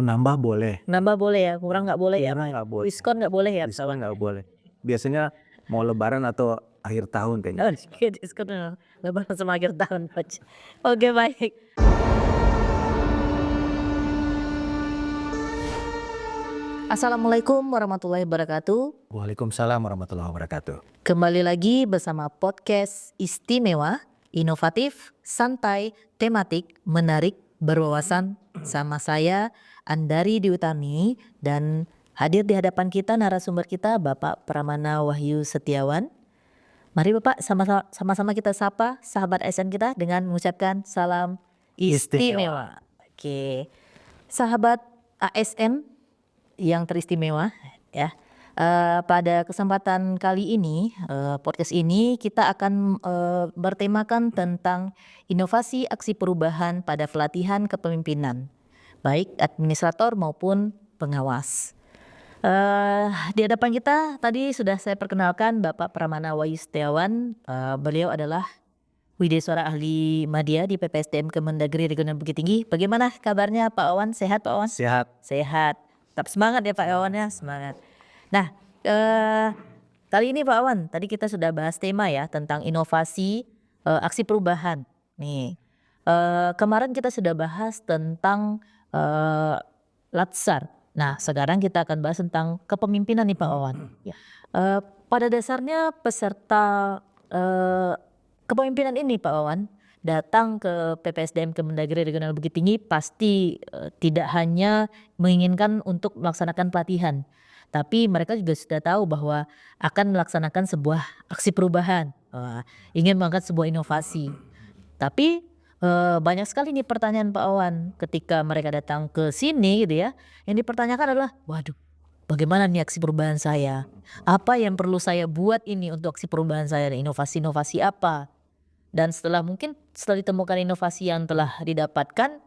Nambah boleh, Nambah boleh ya, kurang nggak boleh ya? kurang nggak boleh. Diskon nggak boleh ya? Diskon nggak boleh. Biasanya mau lebaran atau akhir tahun kayaknya. Oke, diskon lebaran sama akhir tahun. Oke, baik. Assalamualaikum warahmatullahi wabarakatuh. Waalaikumsalam warahmatullahi wabarakatuh. Kembali lagi bersama podcast istimewa, inovatif, santai, tematik, menarik, berwawasan sama saya Andari Diutami, dan hadir di hadapan kita narasumber kita Bapak Pramana Wahyu Setiawan. Mari Bapak sama-sama kita sapa sahabat ASN kita dengan mengucapkan salam istimewa. Oke, sahabat ASN yang teristimewa ya. Pada kesempatan kali ini, podcast ini kita akan bertemakan tentang inovasi aksi perubahan pada pelatihan kepemimpinan, baik administrator maupun pengawas. Di hadapan kita tadi sudah saya perkenalkan Bapak Pramana Wahyu Setiawan. Beliau adalah Wideswara Ahli Madya di PPSDM Kemendagri Regional Bukit Tinggi. Bagaimana kabarnya Pak Wawan? Sehat Pak Wawan? Sehat. Sehat. Tetap semangat ya Pak Wawan ya, semangat. Nah, kali ini Pak Wawan, tadi kita sudah bahas tema ya tentang inovasi aksi perubahan. Nih, kemarin kita sudah bahas tentang Latsar. Nah, sekarang kita akan bahas tentang kepemimpinan nih Pak Wawan. Pada dasarnya peserta kepemimpinan ini Pak Wawan datang ke PPSDM Kemendagri Regional Bukit Tinggi pasti tidak hanya menginginkan untuk melaksanakan pelatihan, tapi mereka juga sudah tahu bahwa akan melaksanakan sebuah aksi perubahan, ingin mengangkat sebuah inovasi. Tapi banyak sekali nih pertanyaan Pak Wawan ketika mereka datang ke sini gitu ya. Yang dipertanyakan adalah, waduh, bagaimana nih aksi perubahan saya? Apa yang perlu saya buat ini untuk aksi perubahan saya? Inovasi-inovasi apa? Dan setelah ditemukan inovasi yang telah didapatkan,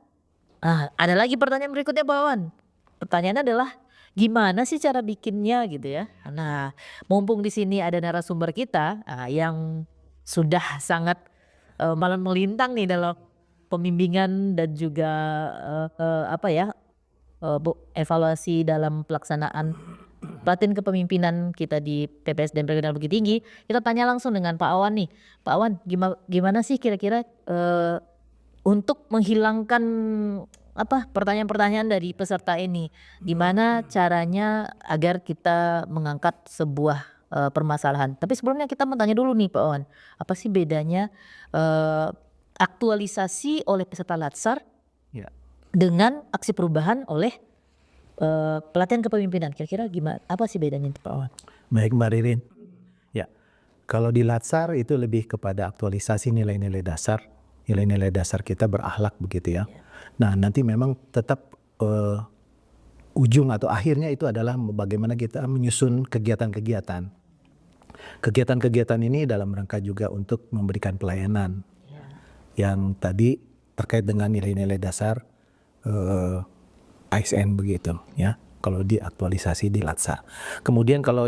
ada lagi pertanyaan berikutnya Pak Wawan. Pertanyaannya adalah gimana sih cara bikinnya gitu ya. Nah, mumpung di sini ada narasumber kita yang sudah sangat malah melintang nih dalam pembimbingan dan juga evaluasi dalam pelaksanaan pelatihan kepemimpinan kita di PPSDM Regional Bukit Tinggi. Kita tanya langsung dengan Pak Awan nih. Pak Awan, gimana sih kira-kira untuk menghilangkan pertanyaan-pertanyaan dari peserta ini? Gimana caranya agar kita mengangkat sebuah permasalahan? Tapi sebelumnya kita mau tanya dulu nih Pak Awan, apa sih bedanya aktualisasi oleh peserta Latsar dengan aksi perubahan oleh pelatihan kepemimpinan? Kira-kira gimana? Apa sih bedanya Pak Wawan? Baik Mbak Ririn. Ya, kalau di Latsar itu lebih kepada aktualisasi nilai-nilai dasar kita berakhlak begitu ya. Nah nanti memang tetap ujung atau akhirnya itu adalah bagaimana kita menyusun kegiatan-kegiatan. Kegiatan-kegiatan ini dalam rangka juga untuk memberikan pelayanan yang tadi terkait dengan nilai-nilai dasar ASN begitu ya, kalau diaktualisasi di Latsar. Kemudian kalau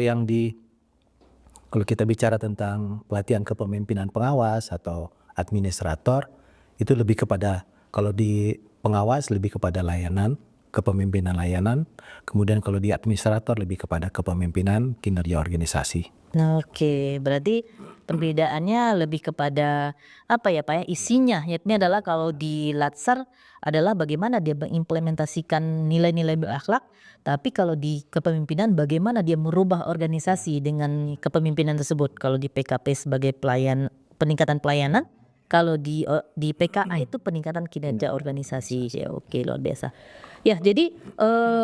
kita bicara tentang pelatihan kepemimpinan pengawas atau administrator, itu lebih kepada, kalau di pengawas lebih kepada layanan, kepemimpinan layanan, kemudian kalau di administrator lebih kepada kepemimpinan kinerja organisasi. Oke, berarti perbedaannya lebih kepada apa ya Pak ya, isinya yakni adalah kalau di Latsar adalah bagaimana dia mengimplementasikan nilai-nilai berakhlak, tapi kalau di kepemimpinan bagaimana dia merubah organisasi dengan kepemimpinan tersebut. Kalau di PKP sebagai peningkatan pelayanan, kalau di PKA itu peningkatan kinerja organisasi. Ya, oke, luar biasa. Ya, jadi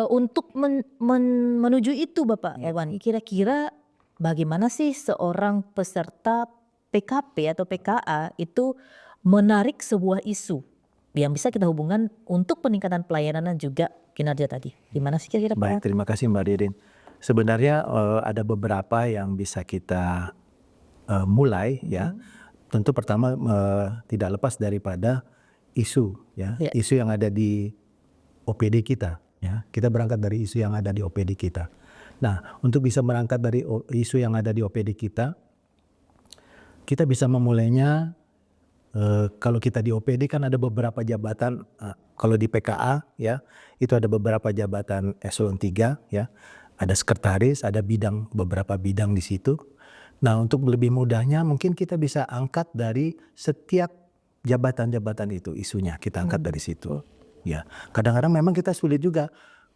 untuk menuju itu Bapak Wawan, kira-kira bagaimana sih seorang peserta PKP atau PKA itu menarik sebuah isu yang bisa kita hubungkan untuk peningkatan pelayanan dan juga kinerja tadi? Gimana sih kira-kira Pak? Baik, terima kasih Mbak Ririn. Sebenarnya ada beberapa yang bisa kita mulai ya. Tentu pertama tidak lepas daripada isu ya, isu yang ada di OPD kita ya. Kita berangkat dari isu yang ada di OPD kita. Nah, untuk bisa berangkat dari isu yang ada di OPD kita bisa memulainya kalau kita di OPD kan ada beberapa jabatan, kalau di PKA ya, itu ada beberapa jabatan eselon 3 ya, ada sekretaris, ada beberapa bidang di situ. Nah, untuk lebih mudahnya mungkin kita bisa angkat dari setiap jabatan-jabatan itu isunya, kita angkat dari situ. Ya, kadang-kadang memang kita sulit juga.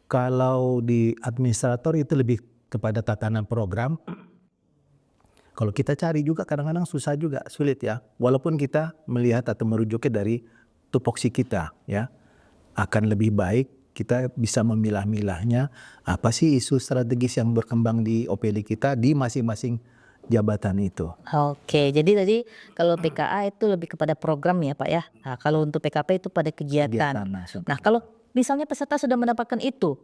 Kalau di administrator itu lebih kepada tatanan program. Kalau kita cari juga kadang-kadang susah juga, sulit ya. Walaupun kita melihat atau merujuknya dari tupoksi kita ya. Akan lebih baik kita bisa memilah-milahnya apa sih isu strategis yang berkembang di OPD kita di masing-masing jabatan itu. Oke, jadi tadi kalau PKA itu lebih kepada program ya Pak ya. Nah, kalau untuk PKP itu pada kegiatan. nasional. Nah, kalau misalnya peserta sudah mendapatkan itu,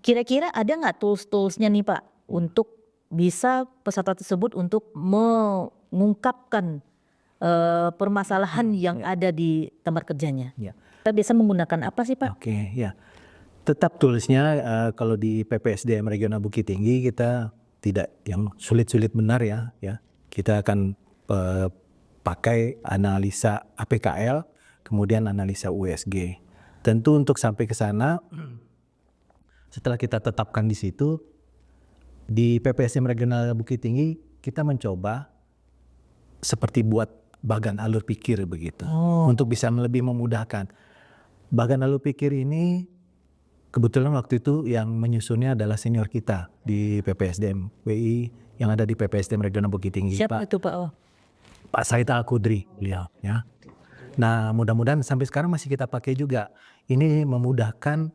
kira-kira ada nggak tools-toolsnya nih Pak untuk bisa peserta tersebut untuk mengungkapkan permasalahan yang ada di tempat kerjanya? Ya. Kita bisa menggunakan apa sih Pak? Oke, ya. Tetap toolsnya kalau di PPSDM Regional Bukit Tinggi kita tidak yang sulit-sulit benar ya. Kita akan pakai analisa APKL, kemudian analisa USG. Tentu untuk sampai ke sana, setelah kita tetapkan di situ, di PPSDM Regional Bukit Tinggi kita mencoba seperti buat bagan alur pikir begitu, untuk bisa lebih memudahkan. Bagan alur pikir ini kebetulan waktu itu yang menyusunnya adalah senior kita di PPSDM WI yang ada di PPSDM Regional Bukit Tinggi. Siapa itu Pak? Pak Said Al-Kudri beliau ya. Nah, mudah-mudahan sampai sekarang masih kita pakai juga. Ini memudahkan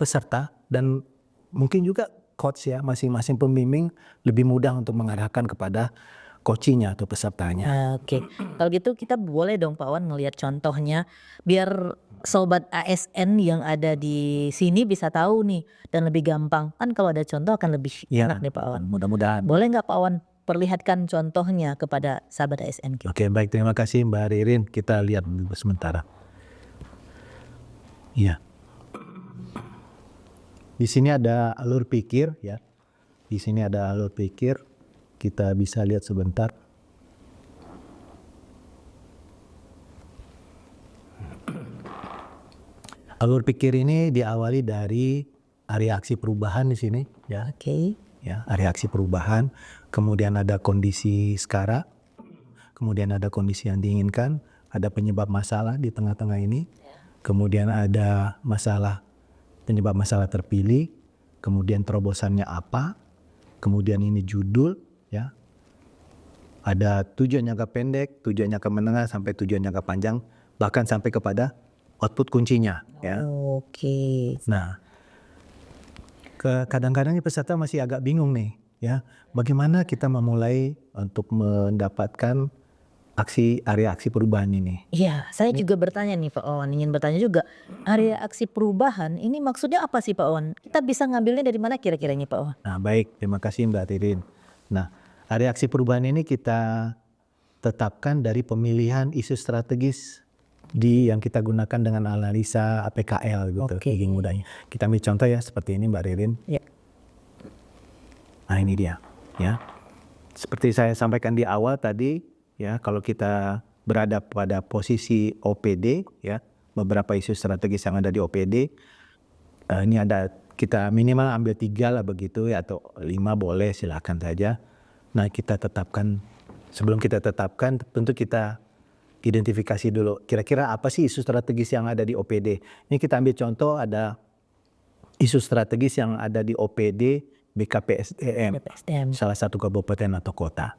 peserta dan mungkin juga coach ya, masing-masing pembimbing lebih mudah untuk mengarahkan kepada coachingnya atau pesertanya. Oke, kalau gitu kita boleh dong Pak Wan ngelihat contohnya biar sobat ASN yang ada di sini bisa tahu nih dan lebih gampang. Kan kalau ada contoh akan lebih enak nih Pak Wan. Mudah-mudahan. Boleh nggak Pak Wan perlihatkan contohnya kepada sahabat ASN kita? Oke, baik, terima kasih Mbak Ririn. Kita lihat dulu sementara. Iya. Di sini ada alur pikir ya. Di sini ada alur pikir. Kita bisa lihat sebentar. Alur pikir ini diawali dari area aksi perubahan di sini ya. Oke. Ya, area aksi perubahan. Kemudian ada kondisi sekarang. Kemudian ada kondisi yang diinginkan, ada penyebab masalah di tengah-tengah ini. Kemudian ada penyebab masalah terpilih. Kemudian terobosannya apa? Kemudian ini judul ya. Ada tujuan jangka pendek, tujuan jangka menengah sampai tujuan jangka panjang, bahkan sampai kepada output kuncinya ya. Oke. Nah, kadang-kadang peserta masih agak bingung nih ya. Bagaimana kita memulai untuk mendapatkan area aksi perubahan ini? Iya, saya juga bertanya nih Pak Wawan, ingin bertanya juga. Area aksi perubahan ini maksudnya apa sih Pak Wawan? Kita bisa ngambilnya dari mana kira-kira ini Pak Wawan? Nah, baik, terima kasih Mbak Ririn. Nah, area aksi perubahan ini kita tetapkan dari pemilihan isu strategis yang kita gunakan dengan analisa APKL gitu, Oke. mudahnya. Kita ambil contoh ya seperti ini Mbak Ririn. Ya. Nah, ini dia ya. Seperti saya sampaikan di awal tadi ya, kalau kita berada pada posisi OPD ya, beberapa isu strategis yang ada di OPD, ini ada kita minimal ambil 3 lah begitu ya, atau 5 boleh, silakan saja. Nah, kita tetapkan, sebelum kita tetapkan tentu kita identifikasi dulu kira-kira apa sih isu strategis yang ada di OPD. Ini kita ambil contoh, ada isu strategis yang ada di OPD BKPSDM, salah satu kabupaten atau kota.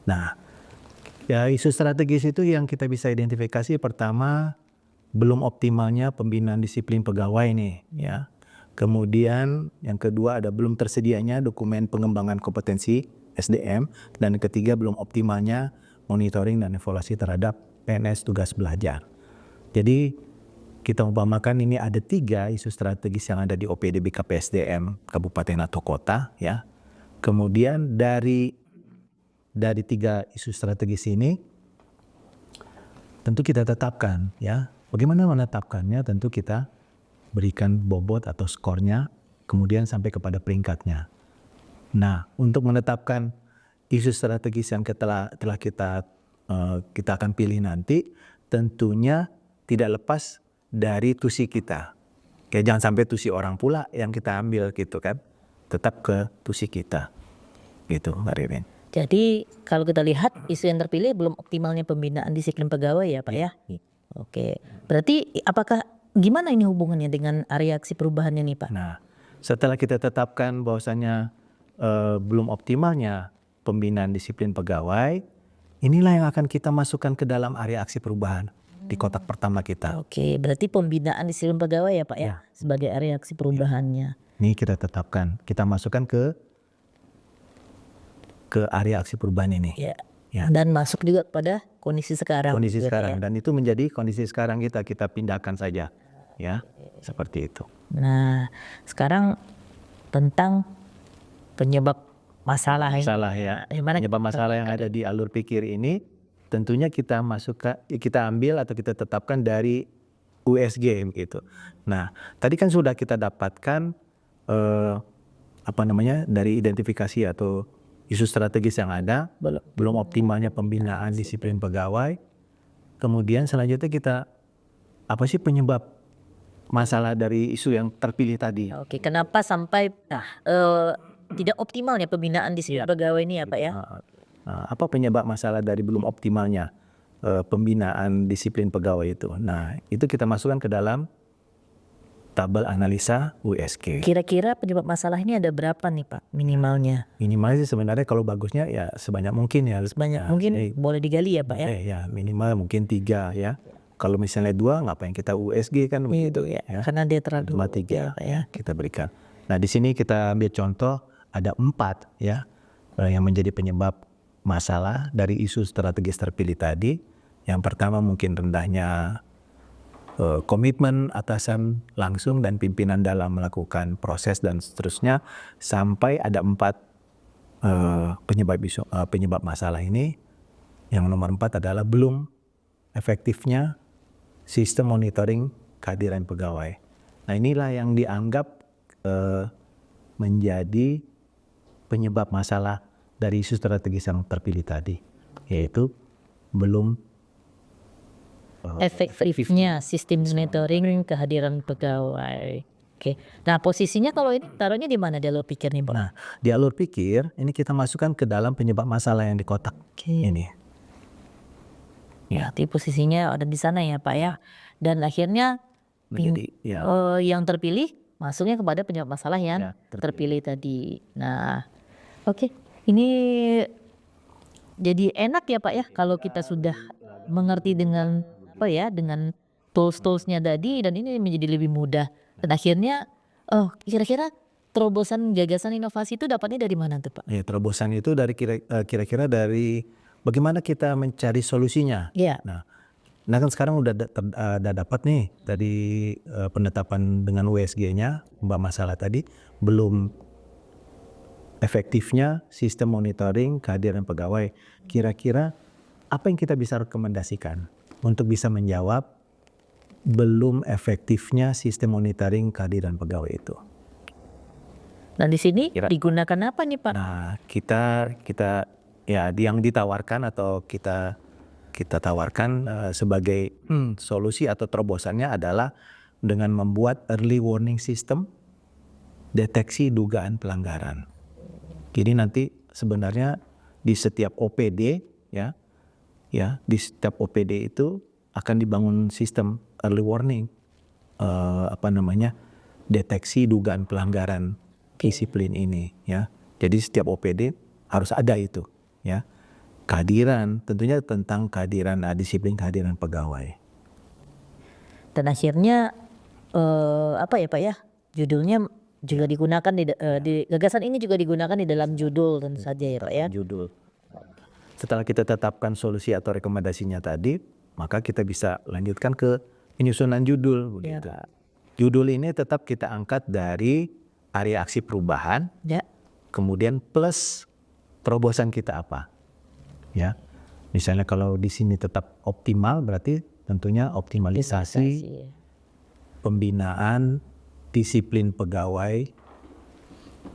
Nah, ya isu strategis itu yang kita bisa identifikasi, pertama belum optimalnya pembinaan disiplin pegawai nih ya. Kemudian yang kedua ada belum tersedianya dokumen pengembangan kompetensi SDM, dan yang ketiga belum optimalnya monitoring dan evaluasi terhadap PNS tugas belajar. Jadi kita umpamakan ini ada 3 isu strategis yang ada di OPD BKPSDM kabupaten atau kota ya. Kemudian dari 3 isu strategis ini tentu kita tetapkan ya. Bagaimana menetapkannya? Tentu kita berikan bobot atau skornya, kemudian sampai kepada peringkatnya. Nah, untuk menetapkan isu strategis yang telah kita kita akan pilih nanti tentunya tidak lepas dari tusi kita. Kayak jangan sampai tusi orang pula yang kita ambil gitu kan. Tetap ke tusi kita. Gitu Mbak Ririn. Jadi kalau kita lihat isu yang terpilih belum optimalnya pembinaan disiplin pegawai ya Pak ya. Oke. Berarti apakah gimana ini hubungannya dengan area aksi perubahannya nih Pak? Nah, setelah kita tetapkan bahwasanya belum optimalnya pembinaan disiplin pegawai, inilah yang akan kita masukkan ke dalam area aksi perubahan di kotak pertama kita. Oke, berarti pembinaan disiplin pegawai ya Pak ya, Ya. sebagai area aksi perubahannya. Ini kita tetapkan, kita masukkan ke area aksi perubahan ini. Ya. Ya. Dan masuk juga pada kondisi sekarang. Kondisi gitu sekarang, ya. dan itu menjadi kondisi sekarang kita pindahkan saja, ya, seperti itu. Nah, sekarang tentang penyebab masalah ini. Masalah ya, Gimana? penyebab masalah yang ada di alur pikir ini, tentunya kita ambil atau kita tetapkan dari USG gitu. Nah, tadi kan sudah kita dapatkan dari identifikasi atau isu strategis yang ada, belum optimalnya pembinaan disiplin pegawai. Kemudian selanjutnya kita apa sih penyebab masalah dari isu yang terpilih tadi? Oke, kenapa sampai tidak optimalnya pembinaan disiplin pegawai ini ya Pak ya? Apa penyebab masalah dari belum optimalnya pembinaan disiplin pegawai itu? Nah, itu kita masukkan ke dalam tabel analisa USG. Kira-kira penyebab masalah ini ada berapa nih Pak minimalnya? Minimal sih sebenarnya kalau bagusnya ya sebanyak mungkin ya. Sebanyak mungkin boleh digali ya Pak ya? Ya minimal mungkin 3 ya. Kalau misalnya 2 ngapain kita USG kan begitu ya. Karena dia terlalu cuma 3 ya. kita berikan. Nah, di sini kita ambil contoh ada 4 ya yang menjadi penyebab masalah dari isu strategis terpilih tadi. Yang pertama mungkin rendahnya komitmen atasan langsung dan pimpinan dalam melakukan proses dan seterusnya, sampai ada 4 penyebab masalah ini. Yang nomor 4 adalah belum efektifnya sistem monitoring kehadiran pegawai. Nah, inilah yang dianggap menjadi penyebab masalah dari isu strategis yang terpilih tadi, yaitu belum efektifnya sistem monitoring kehadiran pegawai. Oke. Nah, posisinya kalau ini taruhnya di mana di alur pikir nih Pak? Nah, di alur pikir ini kita masukkan ke dalam penyebab masalah yang di kotak ini. Ya, berarti posisinya ada di sana ya Pak ya. Dan akhirnya Menjadi ya. Yang terpilih masuknya kepada penyebab masalah yang Ya, terpilih tadi. Nah, oke. Ini jadi enak ya Pak ya kalau kita sudah mengerti dengan dengan tools-toolsnya tadi, dan ini menjadi lebih mudah. Dan akhirnya kira-kira terobosan gagasan inovasi itu dapatnya dari mana tuh Pak? Ya, terobosan itu dari kira-kira dari bagaimana kita mencari solusinya. Iya. Nah kan sekarang udah dapat nih dari penetapan dengan USG-nya, mbak masalah tadi belum efektifnya sistem monitoring kehadiran pegawai. Kira-kira apa yang kita bisa rekomendasikan untuk bisa menjawab belum efektifnya sistem monitoring kehadiran pegawai itu? Dan di sini digunakan apa nih Pak? Nah, kita ya yang ditawarkan atau kita tawarkan sebagai solusi atau terobosannya adalah dengan membuat early warning system deteksi dugaan pelanggaran. Jadi nanti sebenarnya di setiap OPD di setiap OPD itu akan dibangun sistem early warning deteksi dugaan pelanggaran disiplin ini ya. Jadi setiap OPD harus ada itu ya. Kehadiran, tentunya tentang kehadiran disiplin kehadiran pegawai. Dan akhirnya Pak ya, judulnya juga digunakan di gagasan ini juga digunakan di dalam judul tentu saja ya Pak ya. Judul. Setelah kita tetapkan solusi atau rekomendasinya tadi, maka kita bisa lanjutkan ke penyusunan judul begitu. Ya. Judul ini tetap kita angkat dari area aksi perubahan. Ya. Kemudian plus terobosan kita apa? Ya. Misalnya kalau di sini tetap optimal, berarti tentunya optimalisasi pembinaan disiplin pegawai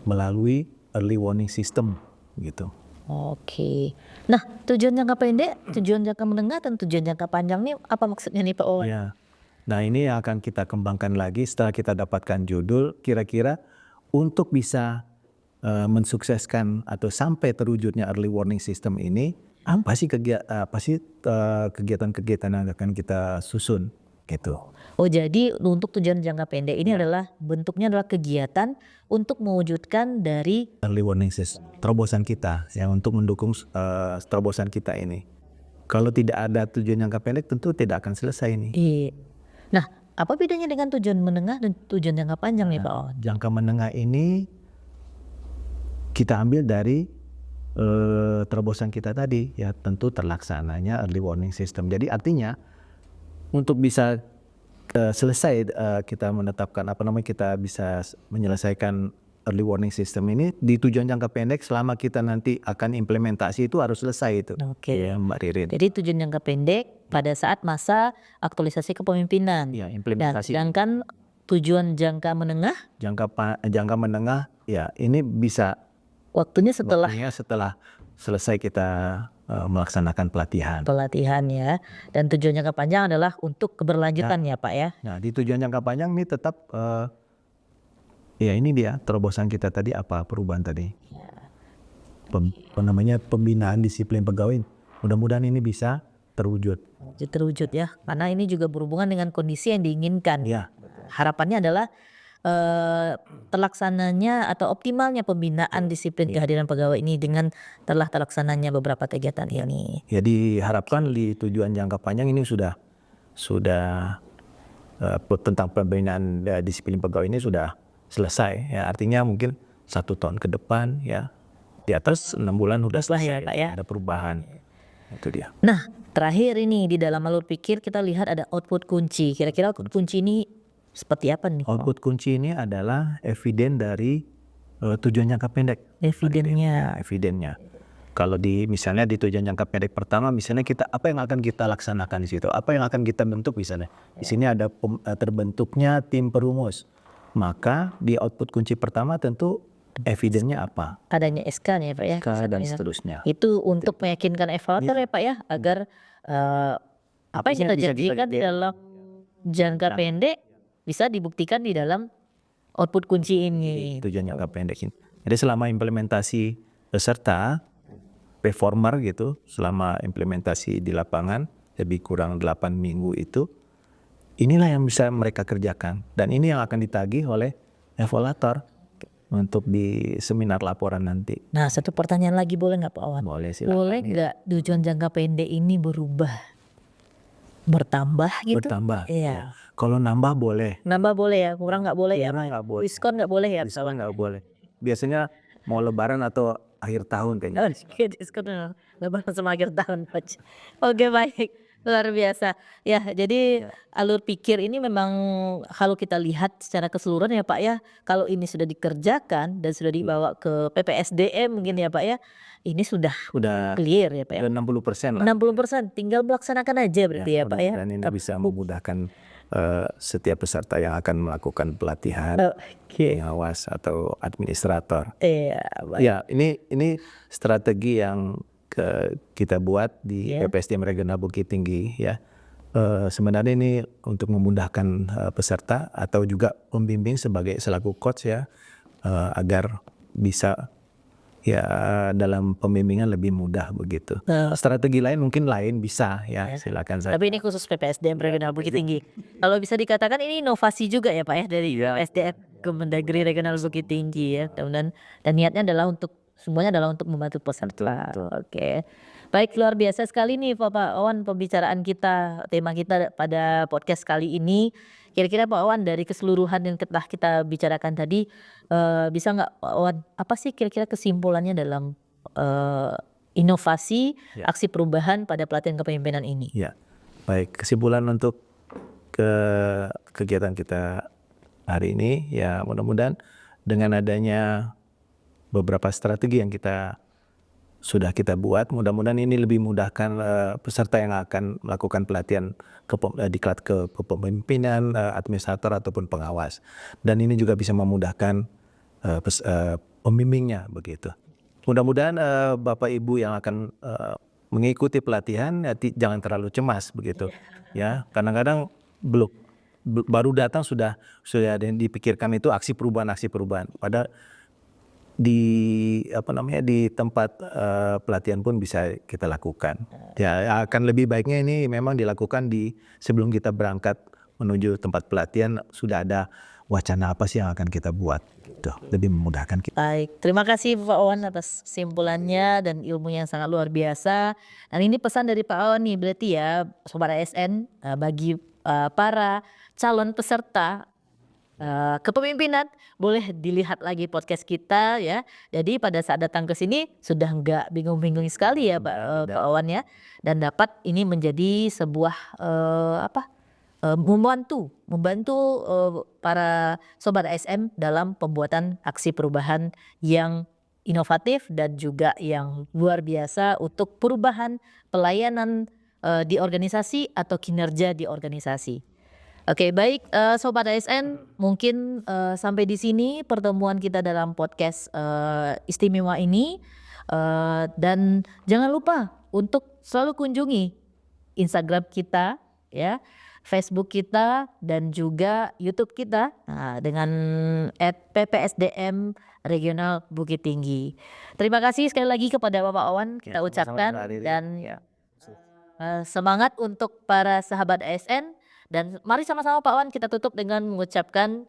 melalui early warning system gitu. Oke. Nah, tujuan jangka pendek, tujuan jangka menengah, dan tujuan jangka panjang nih apa maksudnya nih Pak Wawan? Ya. Nah, ini yang akan kita kembangkan lagi setelah kita dapatkan judul, kira-kira untuk bisa mensukseskan atau sampai terwujudnya early warning system ini, apa sih kegiatan-kegiatan yang akan kita susun gitu. Oh, jadi untuk tujuan jangka pendek ini adalah bentuknya adalah kegiatan untuk mewujudkan dari Early warning system, terobosan kita ya untuk mendukung terobosan kita ini. Kalau tidak ada tujuan jangka pendek tentu tidak akan selesai ini. Nah, apa bedanya dengan tujuan menengah dan tujuan jangka panjang nih Pak Wawan? Jangka menengah ini kita ambil dari terobosan kita tadi ya, tentu terlaksananya early warning system. Jadi artinya untuk bisa selesai kita menetapkan kita bisa menyelesaikan early warning system ini di tujuan jangka pendek, selama kita nanti akan implementasi itu harus selesai itu. Oke. Ya, Mbak Ririn. Jadi tujuan jangka pendek pada saat masa aktualisasi kepemimpinan. Ya, Dan implementasi. sedangkan tujuan jangka menengah Jangka menengah ya ini bisa waktunya setelah setelah selesai kita melaksanakan pelatihan. pelatihan ya. Dan tujuan jangka panjang adalah untuk keberlanjutan ya Pak ya. Nah, di tujuan jangka panjang ini tetap ya ini dia terobosan kita tadi, apa perubahan tadi. Pembinaan disiplin pegawai. Mudah-mudahan ini bisa terwujud. Terwujud ya. Karena ini juga berhubungan dengan kondisi yang diinginkan. Ya. Harapannya adalah terlaksananya atau optimalnya pembinaan disiplin kehadiran pegawai ini dengan telah terlaksananya beberapa kegiatan ini. Ya, diharapkan di tujuan jangka panjang ini sudah tentang pembinaan disiplin pegawai ini sudah selesai ya, artinya mungkin 1 tahun ke depan ya, di atas 6 bulan sudah selesai ya, Pak, ya. ada perubahan. Itu dia. Nah, terakhir ini di dalam alur pikir kita lihat ada output kunci. Kira-kira output kunci ini seperti apa nih? Output kunci ini adalah eviden dari tujuan jangka pendek. Evidennya. Evidennya. Kalau misalnya di tujuan jangka pendek pertama, misalnya apa yang akan kita laksanakan di situ, apa yang akan kita bentuk misalnya. Di sini ada terbentuknya tim perumus. Maka di output kunci pertama tentu evidennya apa? Adanya SK nih Pak ya. SK dan seterusnya. Itu untuk meyakinkan evaluator ya Pak ya, agar apa yang kita janjikan di dalam jangka pendek bisa dibuktikan di dalam output kunci ini. Tujuan jangka pendek ini. Jadi selama implementasi peserta performer gitu, selama implementasi di lapangan lebih kurang 8 minggu itu, inilah yang bisa mereka kerjakan, dan ini yang akan ditagih oleh evaluator untuk di seminar laporan nanti. Nah, satu pertanyaan lagi boleh nggak Pak Wawan? Boleh, silakan. Boleh nggak tujuan jangka pendek ini bertambah gitu? Bertambah. Iya. Kalau nambah boleh. Nambah boleh ya, kurang nggak boleh ya? Kurang nggak boleh. Diskon nggak boleh ya? Diskon nggak boleh. Biasanya mau lebaran atau akhir tahun kayaknya. Oke, diskon lebaran sama akhir tahun. Oke, baik. Luar biasa. Ya, jadi alur pikir ini memang kalau kita lihat secara keseluruhan ya Pak ya, kalau ini sudah dikerjakan dan sudah dibawa ke PPSDM mungkin ya Pak ya, ini sudah clear ya Pak ya. 60% lah. 60%, tinggal melaksanakan aja berarti ya Pak ya. Dan ini bisa memudahkan setiap peserta yang akan melakukan pelatihan, pengawas atau administrator. Iya, baik. Ya, ini strategi yang kita buat di PPSDM Regional Bukit Tinggi ya. Sebenarnya ini untuk memudahkan peserta atau juga pembimbing selaku coach ya, agar bisa ya dalam pembimbingan lebih mudah begitu. Strategi lain mungkin bisa ya, silakan saja. Tapi ini khusus PPSDM Regional Bukit Tinggi. Kalau bisa dikatakan ini inovasi juga ya Pak ya dari PPSDM Kemendagri Regional Bukit Tinggi ya. Dan niatnya adalah semuanya adalah untuk membantu peserta. Oke. Baik, luar biasa sekali nih Pak Wawan pembicaraan kita, tema kita pada podcast kali ini. Kira-kira Pak Wawan dari keseluruhan yang telah kita bicarakan tadi, bisa nggak Pak Wawan, apa sih kira-kira kesimpulannya dalam inovasi aksi perubahan pada pelatihan kepemimpinan ini? Ya, baik, kesimpulan untuk kegiatan kita hari ini ya, mudah-mudahan dengan adanya beberapa strategi yang sudah kita buat, mudah-mudahan ini lebih mudahkan peserta yang akan melakukan pelatihan diklat kepemimpinan, administrator ataupun pengawas, dan ini juga bisa memudahkan pembimbingnya begitu. mudah-mudahan Bapak Ibu yang akan mengikuti pelatihan jangan terlalu cemas begitu ya. Kadang-kadang baru datang sudah ada yang dipikirkan itu aksi perubahan. Padahal di tempat pelatihan pun bisa kita lakukan. Ya akan lebih baiknya ini memang dilakukan sebelum kita berangkat menuju tempat pelatihan sudah ada wacana apa sih yang akan kita buat. Gitu. Lebih memudahkan kita. Baik, terima kasih Pak Wawan atas kesimpulannya dan ilmunya yang sangat luar biasa. Dan ini pesan dari Pak Wawan nih berarti ya Sobat ASN bagi para calon peserta kepemimpinan boleh dilihat lagi podcast kita ya. Jadi pada saat datang ke sini sudah nggak bingung-bingung sekali ya Pak Wawan ya, dan dapat ini menjadi sebuah membantu para Sobat ASN dalam pembuatan aksi perubahan yang inovatif dan juga yang luar biasa untuk perubahan pelayanan di organisasi atau kinerja di organisasi. Oke, baik Sobat ASN, mungkin sampai di sini pertemuan kita dalam podcast istimewa ini. Dan jangan lupa untuk selalu kunjungi Instagram kita ya, Facebook kita dan juga YouTube kita dengan @ppsdm Regional Bukit Tinggi. Terima kasih sekali lagi kepada Bapak Wawan kita ucapkan dan semangat untuk para sahabat ASN. Dan mari sama-sama Pak Wan kita tutup dengan mengucapkan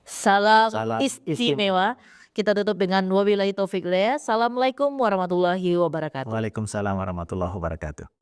salam istimewa. Kita tutup dengan wabillahi taufiq hidayah. Assalamualaikum warahmatullahi wabarakatuh. Waalaikumsalam warahmatullahi wabarakatuh.